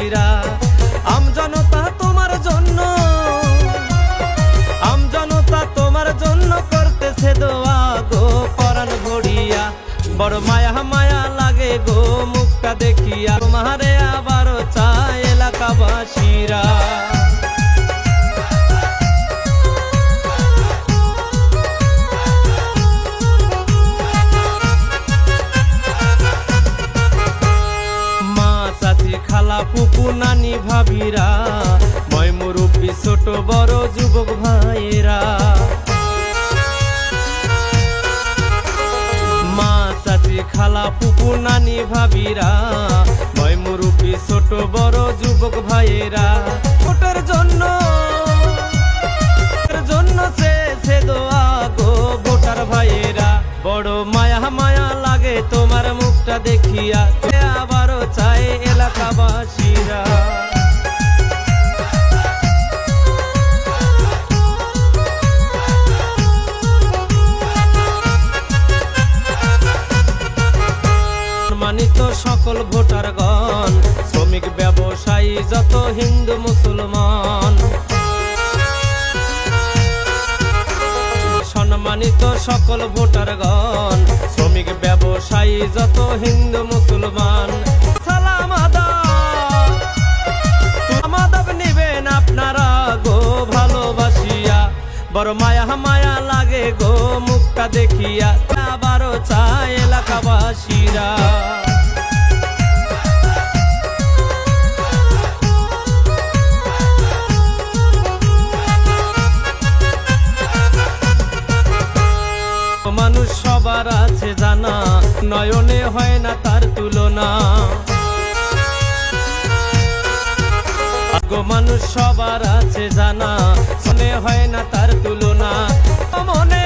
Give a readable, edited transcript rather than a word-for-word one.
বাসীরা। আমজনতা তোমার জন্য, আমজনতা তোমার জন্য করতেছে দোয়া গো পরাণ ভরিয়া। বড় মায়া মায়া লাগে গো মুখটা দেখিয়া, তোমারে আবারও চায় এলাকাবাসীরা। খালা পুপু নানি ভাবিরা, ময় মুরব্বী ছোট বড় যুবক ভাইয়েরা, মা চাচি খালা পুপু নানি ভাবিরা, ময় মুরব্বী ছোট বড় যুবক ভাইয়েরা। ভোটের জন্য চেয়েছে দোয়া গো ভোটার ভাইয়েরা। বড় মায়া মায়া লাগে তোমার মুখটা দেখিয়া, আবারও চায় এলাকাবাসীরা। সম্মানিত সকল ভোটারগণ, শ্রমিক ব্যবসায়ী যত হিন্দু মুসলমান, সম্মানিত সকল ভোটারগণ, শ্রমিক ব্যবসায়ী যত হিন্দু মুসলমান, সালাম আদাব নিবেন আপনারা গো ভালোবাসিয়া। বড় মায়া মায়া লাগে গো মুখটা দেখিয়া, আবারও চায় এলাকাবাসীরা। মানুষ সবার আছে জানা, নয়নে হয় না তার তুলনা। মানুষ সবার আছে জানা, মনে হয় না তার তুলনা। মনে